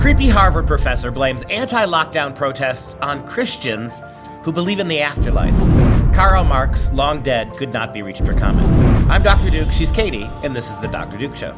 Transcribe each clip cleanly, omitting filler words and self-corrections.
Creepy Harvard professor blames anti-lockdown protests on Christians who believe in the afterlife. Karl Marx, long dead, could not be reached for comment. I'm Dr. Duke, she's Katie, and this is The Dr. Duke Show.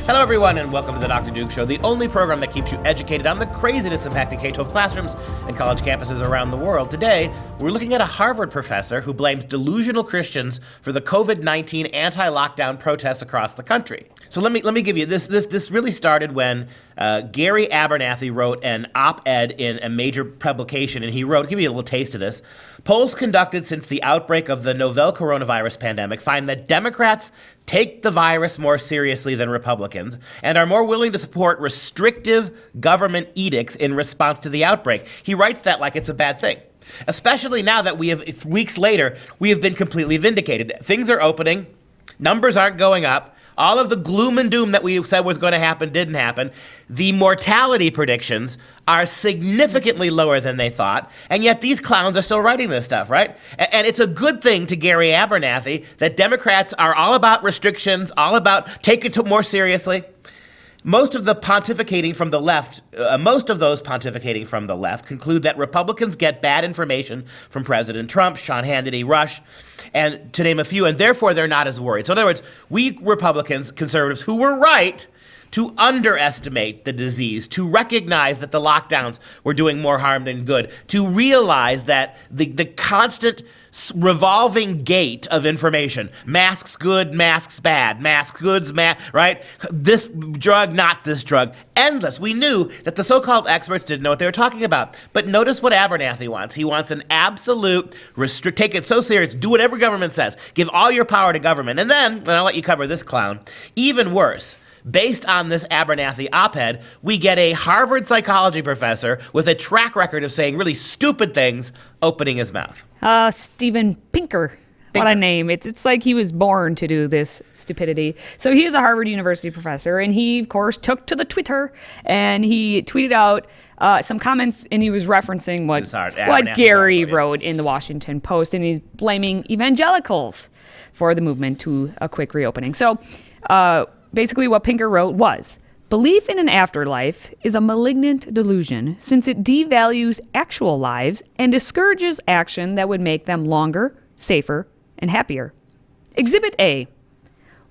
Hello, everyone, and welcome to The Dr. Duke Show, the only program that keeps you educated on the craziness impacting K-12 classrooms and college campuses around the world. Today, we're looking at a Harvard professor who blames delusional Christians for the COVID-19 anti-lockdown protests across the country. So let me give you this. This really started when Gary Abernathy wrote an op-ed in a major publication, and he wrote, I'll give you a little taste of this. Polls conducted since the outbreak of the novel coronavirus pandemic find that Democrats take the virus more seriously than Republicans and are more willing to support restrictive government edicts in response to the outbreak. He writes that like it's a bad thing, especially now that weeks later, we have been completely vindicated. Things are opening, numbers aren't going up. All of the gloom and doom that we said was going to happen didn't happen. The mortality predictions are significantly lower than they thought, and yet these clowns are still writing this stuff, right? And it's a good thing to Gary Abernathy that Democrats are all about restrictions, all about taking it more seriously. Most of those pontificating from the left conclude that Republicans get bad information from President Trump, Sean Hannity, Rush, and to name a few, and therefore they're not as worried. So in other words, we Republicans, conservatives, who were right to underestimate the disease, to recognize that the lockdowns were doing more harm than good, to realize that the constant revolving gate of information, masks good, masks bad, masks goods, right? This drug, not this drug, endless. We knew that the so-called experts didn't know what they were talking about. But notice what Abernathy wants. He wants an absolute take it so serious, do whatever government says, give all your power to government. And then, and I'll let you cover this clown, even worse. Based on this Abernathy op-ed, we get a Harvard psychology professor with a track record of saying really stupid things, opening his mouth. Steven Pinker. What a name. It's like he was born to do this stupidity. So he is a Harvard University professor, and he, of course, took to the Twitter, and he tweeted out some comments, and he was referencing what Gary wrote in the Washington Post, and he's blaming evangelicals for the movement to a quick reopening. So basically what Pinker wrote was, belief in an afterlife is a malignant delusion since it devalues actual lives and discourages action that would make them longer, safer, and happier. Exhibit A.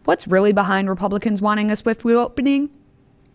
What's really behind Republicans wanting a swift reopening?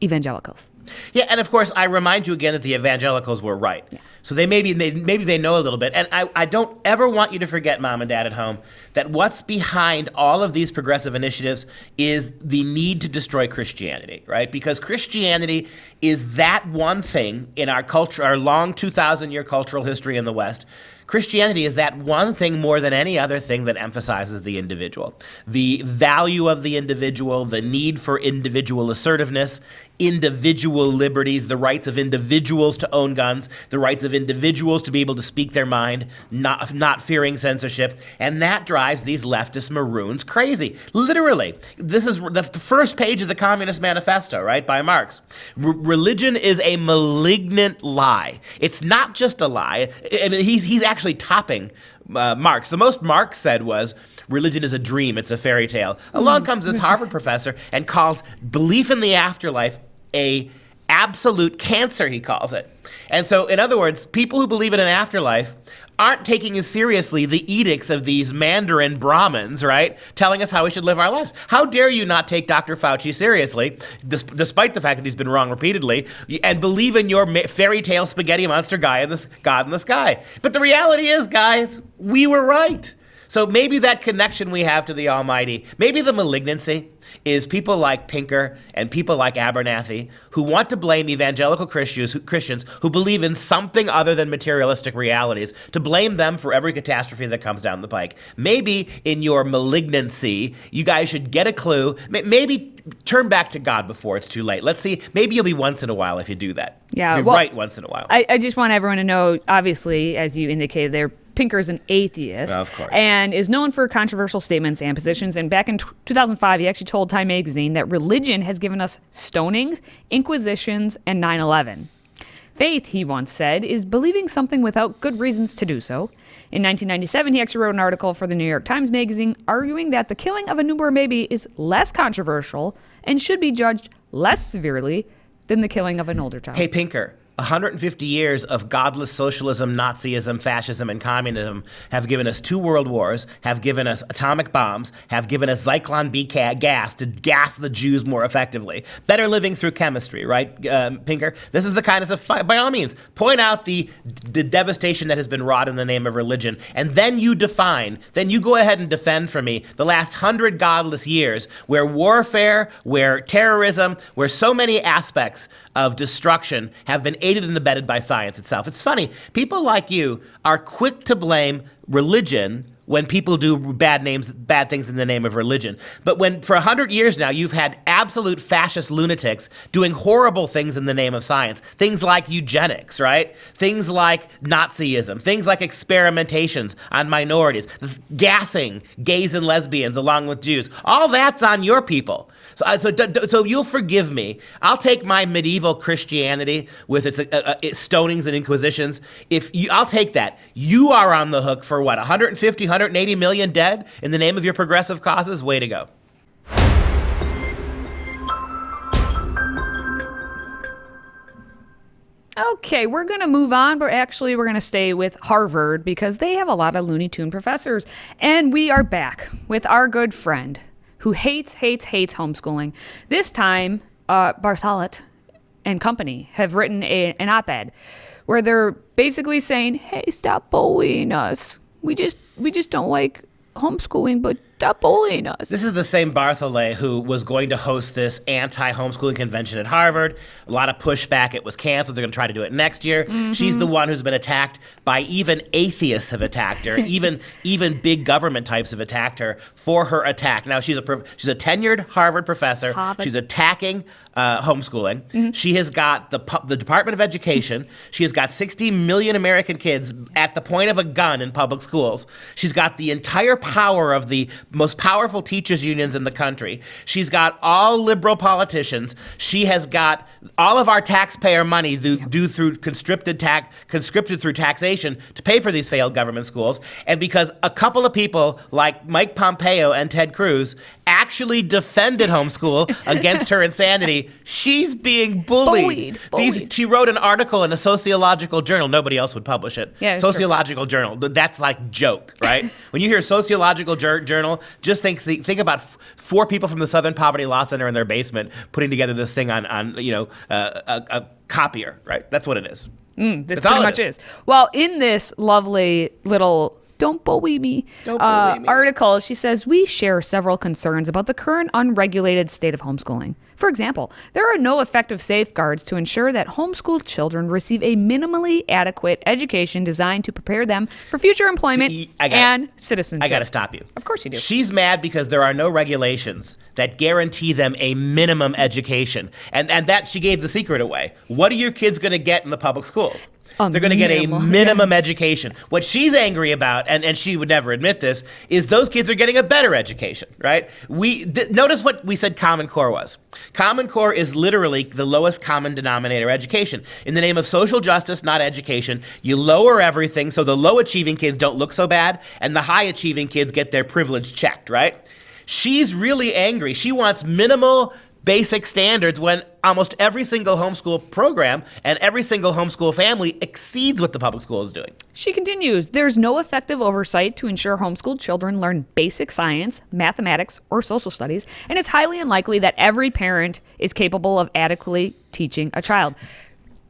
Evangelicals. Yeah, and of course, I remind you again that the evangelicals were right. Yeah. So maybe they know a little bit. And I don't ever want you to forget, Mom and Dad at home, that what's behind all of these progressive initiatives is the need to destroy Christianity, right? Because Christianity is that one thing in our culture, our long 2,000-year cultural history in the West. Christianity is that one thing more than any other thing that emphasizes the individual. The value of the individual, the need for individual assertiveness, individual liberties, the rights of individuals to own guns, the rights of individuals to be able to speak their mind, not fearing censorship, and that drives these leftist maroons crazy. Literally, this is the first page of the Communist Manifesto, right, by Marx. Religion is a malignant lie. It's not just a lie. I mean, he's actually topping Marx. The most Marx said was, religion is a dream, it's a fairy tale. Along comes this Harvard professor and calls belief in the afterlife a absolute cancer, he calls it. And so, in other words, people who believe in an afterlife aren't taking as seriously the edicts of these Mandarin Brahmins, right, telling us how we should live our lives. How dare you not take Dr. Fauci seriously, despite the fact that he's been wrong repeatedly, and believe in your fairy tale spaghetti monster guy and this God in the sky. But the reality is, guys, we were right. So maybe that connection we have to the Almighty, maybe the malignancy is people like Pinker and people like Abernathy who want to blame evangelical Christians who believe in something other than materialistic realities, to blame them for every catastrophe that comes down the pike. Maybe in your malignancy, you guys should get a clue. Maybe turn back to God before it's too late. Let's see. Maybe you'll be once in a while if you do that. Yeah, You're right once in a while. I just want everyone to know, obviously, as you indicated there, Pinker's an atheist, of course, and is known for controversial statements and positions. And back in 2005, he actually told Time magazine that religion has given us stonings, inquisitions, and 9/11. Faith, he once said, is believing something without good reasons to do so. In 1997, he actually wrote an article for the New York Times Magazine arguing that the killing of a newborn baby is less controversial and should be judged less severely than the killing of an older child. Hey, Pinker. 150 years of godless socialism, Nazism, fascism, and communism have given us 2 world wars, have given us atomic bombs, have given us Zyklon B gas to gas the Jews more effectively. Better living through chemistry, right, Pinker? This is the kind of stuff, by all means, point out the devastation that has been wrought in the name of religion, and then you go ahead and defend for me the last 100 godless years where warfare, where terrorism, where so many aspects of destruction have been aided and abetted by science itself. It's funny, people like you are quick to blame religion when people do bad things in the name of religion. But when for 100 years now you've had absolute fascist lunatics doing horrible things in the name of science, things like eugenics, right? Things like Nazism, things like experimentations on minorities, gassing gays and lesbians along with Jews, all that's on your people. So you'll forgive me. I'll take my medieval Christianity with its stonings and inquisitions. I'll take that. You are on the hook for what, 150, 180 million dead in the name of your progressive causes? Way to go. Okay, we're going to move on, but actually we're going to stay with Harvard because they have a lot of Looney Tune professors. And we are back with our good friend who hates homeschooling. This time, Salit and company have written an op-ed where they're basically saying, hey, stop bullying us. We just don't like homeschooling, but stop bullying us. This is the same Barthollet who was going to host this anti-homeschooling convention at Harvard. A lot of pushback. It was canceled. They're going to try to do it next year. Mm-hmm. She's the one who's been attacked by even atheists have attacked her. even big government types have attacked her for her attack. Now, she's a tenured Harvard professor. She's attacking homeschooling. Mm-hmm. She has got the Department of Education. She has got 60 million American kids at the point of a gun in public schools. She's got the entire power of the most powerful teachers unions in the country. She's got all liberal politicians. She has got all of our taxpayer money due through conscripted through taxation to pay for these failed government schools. And because a couple of people like Mike Pompeo and Ted Cruz actually defended homeschool against her insanity, she's being bullied. She wrote an article in a sociological journal. Nobody else would publish it. Yeah, sociological journal. That's like joke, right? When you hear sociological journal, just think about 4 people from the Southern Poverty Law Center in their basement putting together this thing on a copier, right? That's what it is. This pretty much is. Well, in this lovely little Don't bully me article, she says, we share several concerns about the current unregulated state of homeschooling. For example, there are no effective safeguards to ensure that homeschooled children receive a minimally adequate education designed to prepare them for future employment and citizenship. I got to stop you. Of course you do. She's mad because there are no regulations that guarantee them a minimum education. And that she gave the secret away. What are your kids going to get in the public schools? They're going to get a minimum education. What she's angry about, and she would never admit this, is those kids are getting a better education, right? Notice what we said Common Core was. Common Core is literally the lowest common denominator education. In the name of social justice, not education, you lower everything so the low-achieving kids don't look so bad, and the high-achieving kids get their privilege checked, right? She's really angry. She wants minimal basic standards when almost every single homeschool program and every single homeschool family exceeds what the public school is doing. She continues, there's no effective oversight to ensure homeschooled children learn basic science, mathematics, or social studies, and it's highly unlikely that every parent is capable of adequately teaching a child.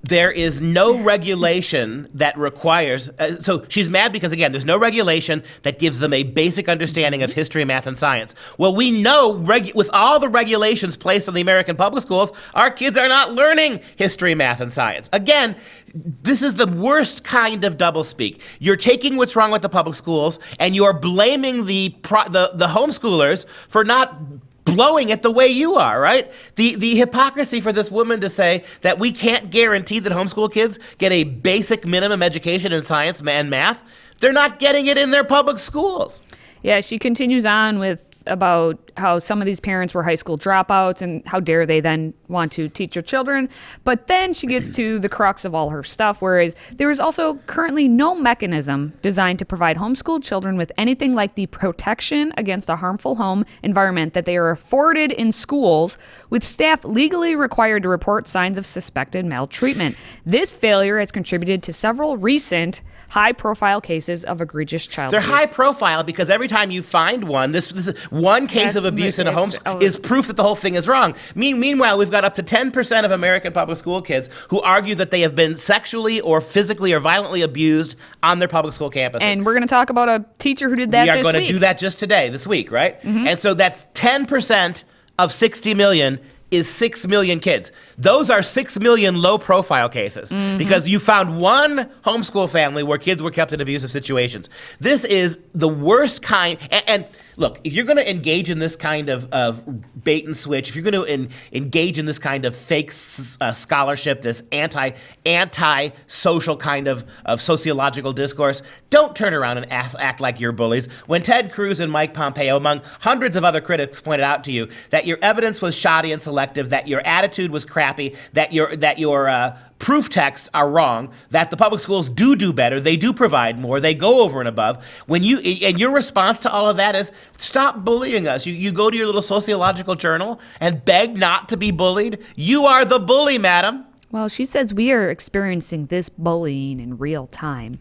There is no regulation that requires, so she's mad because, again, there's no regulation that gives them a basic understanding of history, math, and science. Well, we know with all the regulations placed on the American public schools, our kids are not learning history, math, and science. Again, this is the worst kind of doublespeak. You're taking what's wrong with the public schools, and you're blaming the homeschoolers for not blowing it the way you are, right? The hypocrisy for this woman to say that we can't guarantee that homeschool kids get a basic minimum education in science and math. They're not getting it in their public schools. Yeah, she continues on with about how some of these parents were high school dropouts and how dare they then want to teach your children. But then she gets to the crux of all her stuff, whereas there is also currently no mechanism designed to provide homeschooled children with anything like the protection against a harmful home environment that they are afforded in schools, with staff legally required to report signs of suspected maltreatment. This failure has contributed to several recent high-profile cases of egregious child abuse. They're high profile because every time you find one, this is one case of abuse in a home is proof that the whole thing is wrong. Meanwhile, we've got up to 10% of American public school kids who argue that they have been sexually or physically or violently abused on their public school campuses. And we're going to talk about a teacher who did that this week. We are going to do that just today, this week, right? Mm-hmm. And so that's 10% of 60 million is 6 million kids. Those are 6 million low-profile cases because you found one homeschool family where kids were kept in abusive situations. This is the worst kind. And look, if you're going to engage in this kind of bait and switch, if you're going to engage in this kind of fake scholarship, this anti-social kind of sociological discourse, don't turn around and act like you're bullies. When Ted Cruz and Mike Pompeo, among hundreds of other critics, pointed out to you that your evidence was shoddy and selective, that your attitude was crappy, that your proof texts are wrong, that the public schools do better, they do provide more, they go over and above. And your response to all of that is, stop bullying us. You go to your little sociological journal and beg not to be bullied. You are the bully, madam. Well, she says we are experiencing this bullying in real time.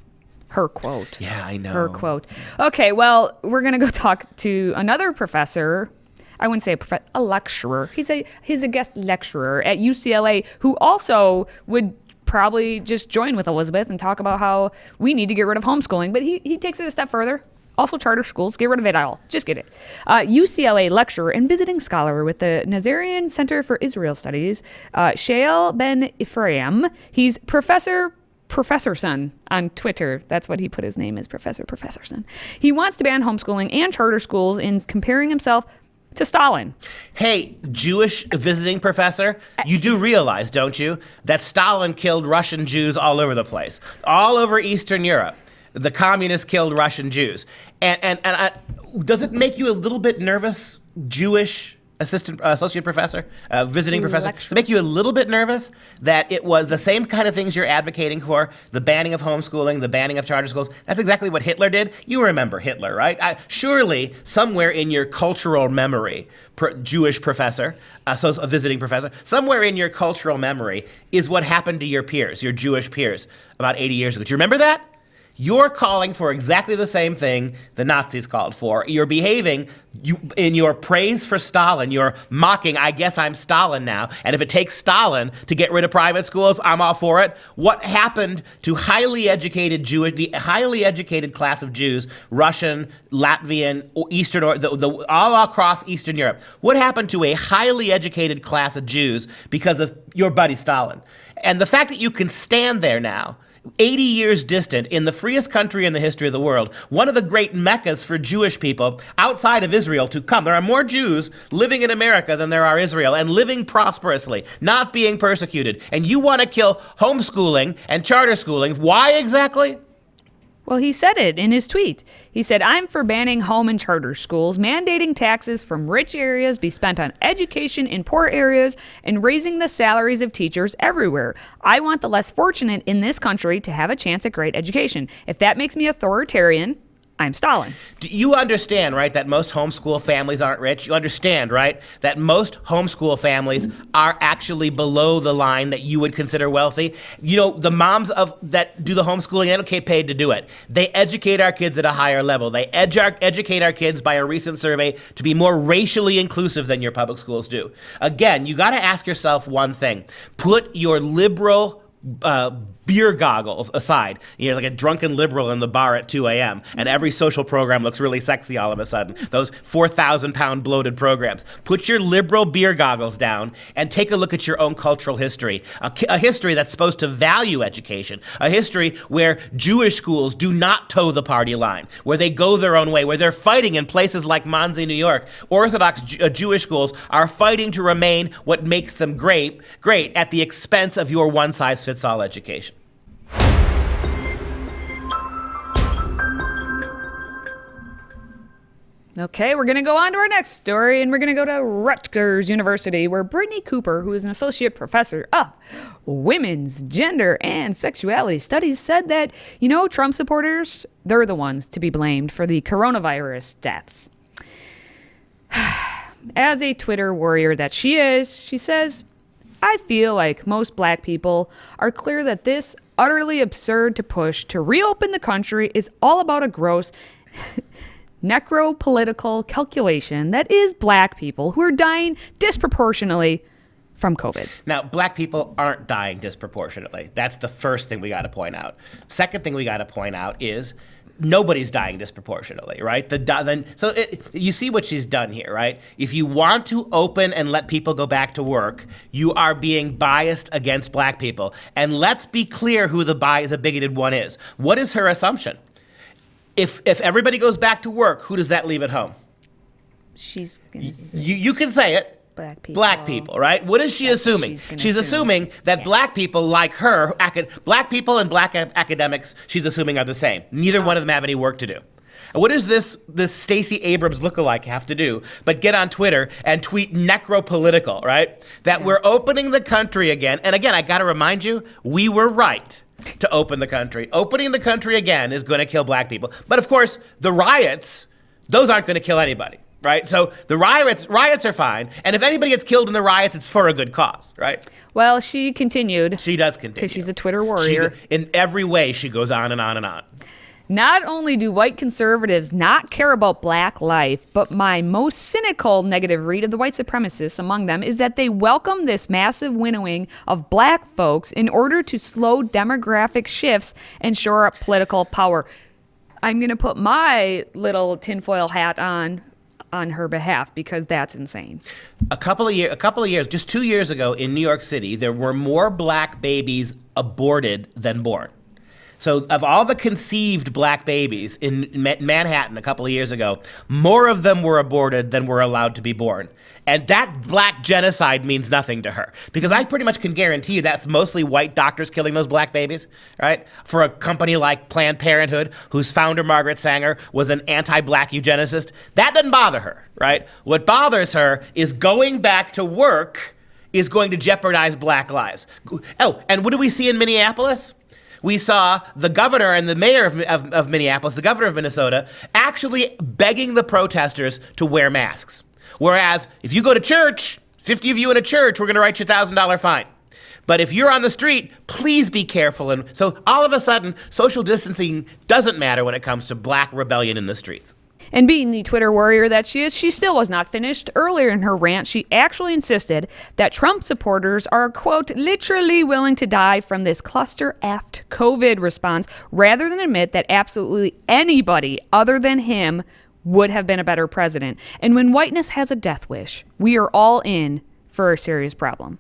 Her quote. Yeah, I know. Her quote. Okay, well, we're going to go talk to another professor. I wouldn't say a lecturer. He's a guest lecturer at UCLA who also would probably just join with Elizabeth and talk about how we need to get rid of homeschooling. But he takes it a step further. Also charter schools, get rid of it all. Just get it. UCLA lecturer and visiting scholar with the Nazarian Center for Israel Studies, Shael Ben Ephraim. He's Professor Son on Twitter. That's what he put his name as, Professor Son. He wants to ban homeschooling and charter schools in comparing himself to Stalin. Hey, Jewish visiting professor, you do realize, don't you, that Stalin killed Russian Jews all over the place, all over Eastern Europe. The communists killed Russian Jews. And does it make you a little bit nervous, Jewish associate professor, visiting professor? Does it make you a little bit nervous that it was the same kind of things you're advocating for, the banning of homeschooling, the banning of charter schools? That's exactly what Hitler did. You remember Hitler, right? Surely somewhere in your cultural memory, Jewish professor, a visiting professor, somewhere in your cultural memory is what happened to your peers, your Jewish peers, about 80 years ago. Do you remember that? You're calling for exactly the same thing the Nazis called for. You're behaving in your praise for Stalin. You're mocking, I guess I'm Stalin now. And if it takes Stalin to get rid of private schools, I'm all for it. What happened to highly educated the highly educated class of Jews, Russian, Latvian, Eastern, all across Eastern Europe? What happened to a highly educated class of Jews because of your buddy Stalin? And the fact that you can stand there now, 80 years distant, in the freest country in the history of the world, one of the great meccas for Jewish people outside of Israel to come. There are more Jews living in America than there are Israel, and living prosperously, not being persecuted. And you want to kill homeschooling and charter schooling. Why exactly? Well, he said it in his tweet. He said, I'm for banning home and charter schools, mandating taxes from rich areas be spent on education in poor areas, and raising the salaries of teachers everywhere. I want the less fortunate in this country to have a chance at great education. If that makes me authoritarian, I'm Stalin. Do you understand, right, that most homeschool families aren't rich? You understand, right, that most homeschool families are actually below the line that you would consider wealthy? You know, the moms that do the homeschooling, they don't get paid to do it. They educate our kids at a higher level. They educate our kids by a recent survey to be more racially inclusive than your public schools do. Again, you got to ask yourself one thing. Put your liberal beer goggles aside. You're like a drunken liberal in the bar at 2 a.m. and every social program looks really sexy all of a sudden. Those 4,000-pound bloated programs. Put your liberal beer goggles down and take a look at your own cultural history. A history that's supposed to value education. A history where Jewish schools do not toe the party line, where they go their own way, where they're fighting in places like Monsey, New York. Orthodox Jewish schools are fighting to remain what makes them great at the expense of your one-size-fits-all education. Okay, we're going to go on to our next story, and we're going to go to Rutgers University, where Brittany Cooper, who is an associate professor of women's gender and sexuality studies, said that, Trump supporters, they're the ones to be blamed for the coronavirus deaths. As a Twitter warrior that she is, she says, I feel like most black people are clear that this utterly absurd to push to reopen the country is all about a gross necropolitical calculation that is black people who are dying disproportionately from COVID. Now, black people aren't dying disproportionately. That's the first thing we got to point out. Second thing we got to point out is nobody's dying disproportionately, right? You see what she's done here, right? If you want to open and let people go back to work, you are being biased against black people. And let's be clear who the bigoted one is. What is her assumption? If everybody goes back to work, who does that leave at home? She's gonna say you can say it. Black people, right? What is she assuming? She's assuming that black people like her, black people and black academics, she's assuming are the same. Neither one of them have any work to do. And what does this Stacey Abrams lookalike have to do but get on Twitter and tweet necropolitical, right? That we're opening the country again. And again, I got to remind you, we were right to open the country. Opening the country again is going to kill black people. But of course, the riots, those aren't going to kill anybody, right? So the riots are fine. And if anybody gets killed in the riots, it's for a good cause, right? Well, she continued. She does continue. Because she's a Twitter warrior. In every way, she goes on and on and on. Not only do white conservatives not care about black life, but my most cynical negative read of the white supremacists among them is that they welcome this massive winnowing of black folks in order to slow demographic shifts and shore up political power. I'm going to put my little tinfoil hat on her behalf because that's insane. A couple of years, just 2 years ago in New York City, there were more black babies aborted than born. So of all the conceived black babies in Manhattan a couple of years ago, more of them were aborted than were allowed to be born. And that black genocide means nothing to her. Because I pretty much can guarantee you that's mostly white doctors killing those black babies, right? For a company like Planned Parenthood, whose founder, Margaret Sanger, was an anti-black eugenicist, that doesn't bother her, right? What bothers her is going back to work is going to jeopardize black lives. Oh, and what do we see in Minneapolis? We saw the governor and the mayor of Minneapolis, the governor of Minnesota, actually begging the protesters to wear masks. Whereas if you go to church, 50 of you in a church, we're going to write you a $1,000 fine. But if you're on the street, please be careful. And so all of a sudden, social distancing doesn't matter when it comes to black rebellion in the streets. And being the Twitter warrior that she is, she still was not finished. Earlier in her rant, she actually insisted that Trump supporters are, quote, literally willing to die from this cluster-effed COVID response rather than admit that absolutely anybody other than him would have been a better president. And when whiteness has a death wish, we are all in for a serious problem.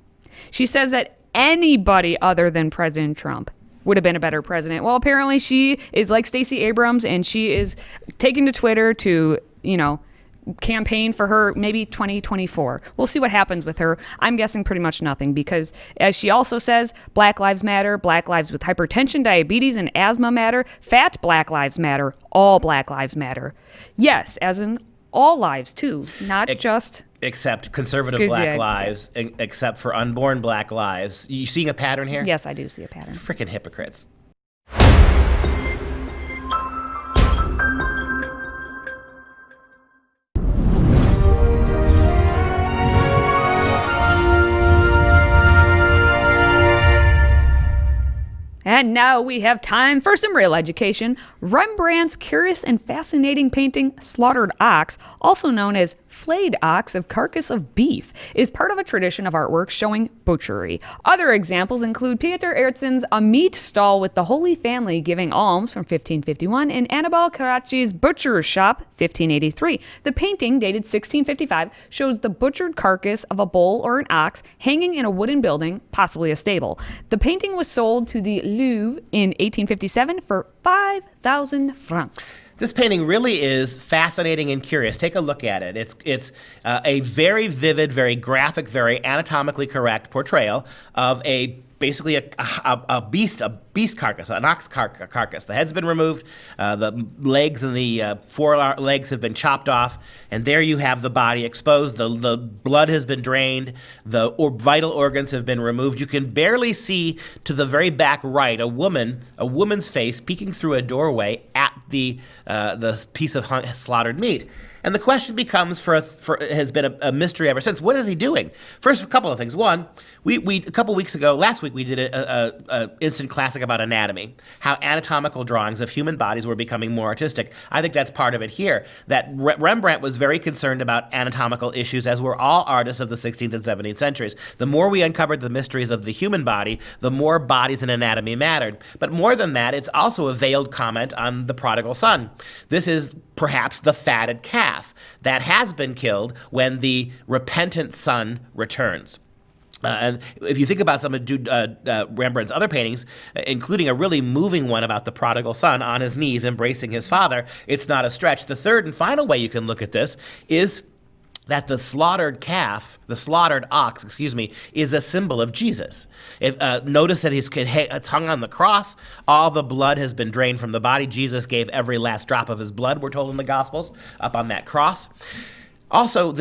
She says that anybody other than President Trump would have been a better president. Well, apparently she is like Stacey Abrams, and she is taking to Twitter to, campaign for her maybe 2024. We'll see what happens with her. I'm guessing pretty much nothing because, as she also says, Black Lives Matter, Black lives with hypertension, diabetes, and asthma matter, fat Black lives matter, all Black lives matter. Yes, as in all lives, too, not just... Except conservative black lives, except for unborn black lives. You seeing a pattern here? Yes, I do see a pattern. Frickin' hypocrites. And now we have time for some real education. Rembrandt's curious and fascinating painting, Slaughtered Ox, also known as Flayed Ox of Carcass of Beef, is part of a tradition of artwork showing butchery. Other examples include Pieter Aertsen's A Meat Stall with the Holy Family Giving Alms from 1551 and Annibal Carracci's Butcher's Shop, 1583. The painting, dated 1655, shows the butchered carcass of a bull or an ox hanging in a wooden building, possibly a stable. The painting was sold to the Louvre in 1857 for 5,000 francs. This painting really is fascinating and curious. Take a look at it. It's a very vivid, very graphic, very anatomically correct portrayal of a basically a beast carcass, an ox carcass. The head's been removed, the legs and the forelegs have been chopped off, and there you have the body exposed. The blood has been drained, the vital organs have been removed. You can barely see to the very back right a woman's face peeking through a doorway at the piece of slaughtered meat. And the question becomes, has been a mystery ever since. What is he doing? First, a couple of things. One, we a couple weeks ago, last week, we did a instant classic about anatomy, how anatomical drawings of human bodies were becoming more artistic. I think that's part of it here. That Rembrandt was very concerned about anatomical issues, as were all artists of the 16th and 17th centuries. The more we uncovered the mysteries of the human body, the more bodies and anatomy mattered. But more than that, it's also a veiled comment on the prodigal son. This is perhaps the fatted calf that has been killed when the repentant son returns. And if you think about some of Rembrandt's other paintings, including a really moving one about the prodigal son on his knees embracing his father, it's not a stretch. The third and final way you can look at this is that the slaughtered ox, is a symbol of Jesus. Notice that it's hung on the cross. All the blood has been drained from the body. Jesus gave every last drop of his blood, we're told in the Gospels, up on that cross. Also,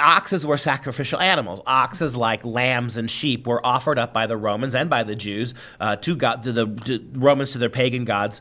oxes were sacrificial animals. Oxes, like lambs and sheep, were offered up by the Romans and by the Jews to the Romans to their pagan gods,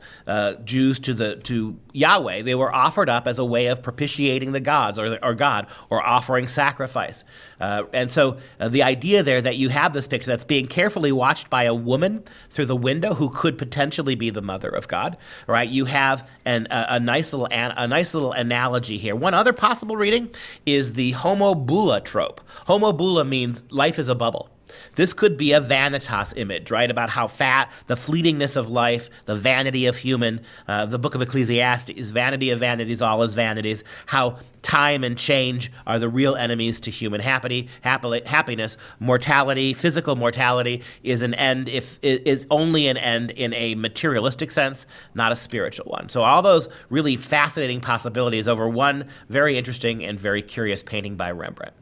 Jews to Yahweh. They were offered up as a way of propitiating the gods or God, or offering sacrifice. And so the idea there that you have this picture that's being carefully watched by a woman through the window who could potentially be the mother of God, right? You have a nice little analogy here. One other possible reading is the homobula trope. Homobula means life is a bubble. This could be a vanitas image, right? About how the fleetingness of life, the vanity of human, the book of Ecclesiastes, vanity of vanities, all is vanities, how time and change are the real enemies to human happiness. Mortality, physical mortality, is only an end in a materialistic sense, not a spiritual one. So all those really fascinating possibilities over one very interesting and very curious painting by Rembrandt.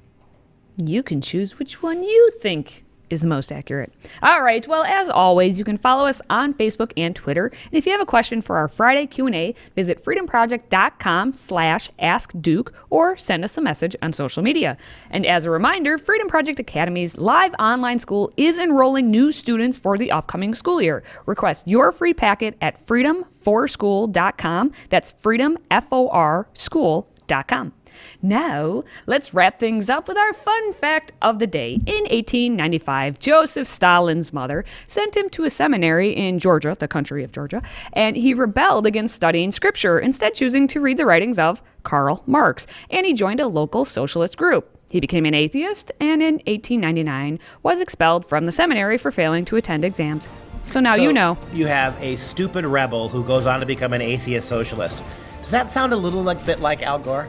You can choose which one you think is most accurate. All right. Well, as always, you can follow us on Facebook and Twitter. And if you have a question for our Friday Q&A, visit freedomproject.com/askduke or send us a message on social media. And as a reminder, Freedom Project Academy's live online school is enrolling new students for the upcoming school year. Request your free packet at freedomforschool.com. That's freedomforschool.com. Now, let's wrap things up with our fun fact of the day. In 1895, Joseph Stalin's mother sent him to a seminary in Georgia, the country of Georgia, and he rebelled against studying scripture, instead choosing to read the writings of Karl Marx, and he joined a local socialist group. He became an atheist, and in 1899 was expelled from the seminary for failing to attend exams. So now you know. You have a stupid rebel who goes on to become an atheist socialist. Does that sound a little bit like Al Gore?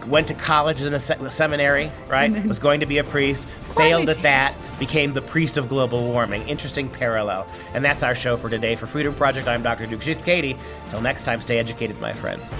Went to college in a seminary, right? Was going to be a priest, failed at that, became the priest of global warming. Interesting parallel. And that's our show for today. For Freedom Project, I'm Dr. Duke. She's Katie. Till next time, stay educated, my friends.